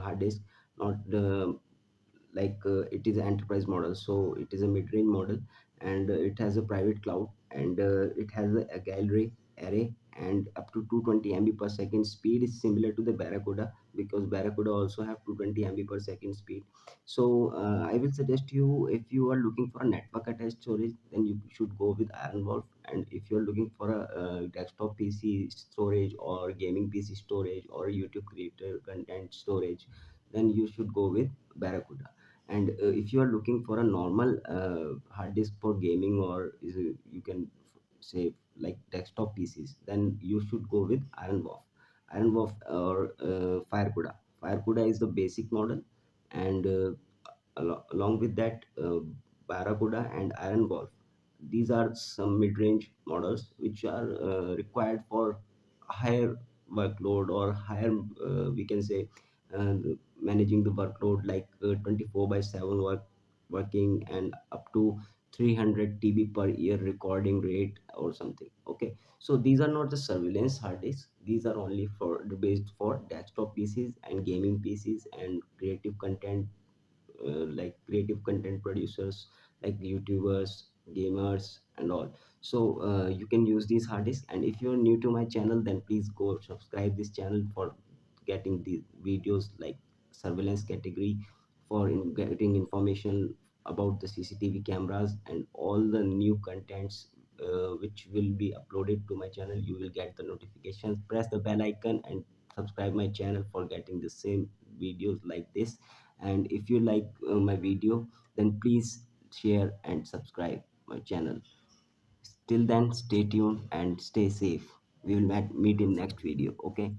hard disk, not it is an enterprise model, so it is a mid-range model, and it has a private cloud, and it has a gallery array and up to 220 MB per second. Speed is similar to the Barracuda, because Barracuda also have 220 MB per second speed. So I will suggest you, if you are looking for a network attached storage, then you should go with Ironwolf. And if you are looking for a desktop PC storage or gaming PC storage or YouTube creator content storage, then you should go with Barracuda. And if you are looking for a normal hard disk for gaming, or you can say like desktop PCs, then you should go with Ironwolf or FIRECUDA. FIRECUDA is the basic model, and along with that, Barracuda and Ironwolf, these are some mid-range models which are required for higher workload, or higher, we can say, uh, managing the workload, like 24 by 7 working, and up to 300 TB per year recording rate or something. Okay, so these are not the surveillance hard disks. These are only for the based for desktop PCs and gaming PCs and creative content, like creative content producers like YouTubers, gamers, and all. So you can use these hard disks. And if you're new to my channel, then please go subscribe this channel for getting these videos like surveillance category, for getting information about the CCTV cameras and all the new contents which will be uploaded to my channel. You will get the notifications. Press the bell icon and subscribe my channel for getting the same videos like this. And if you like my video, then please share and subscribe my channel. Till then, stay tuned and stay safe. We will meet in next video. Okay.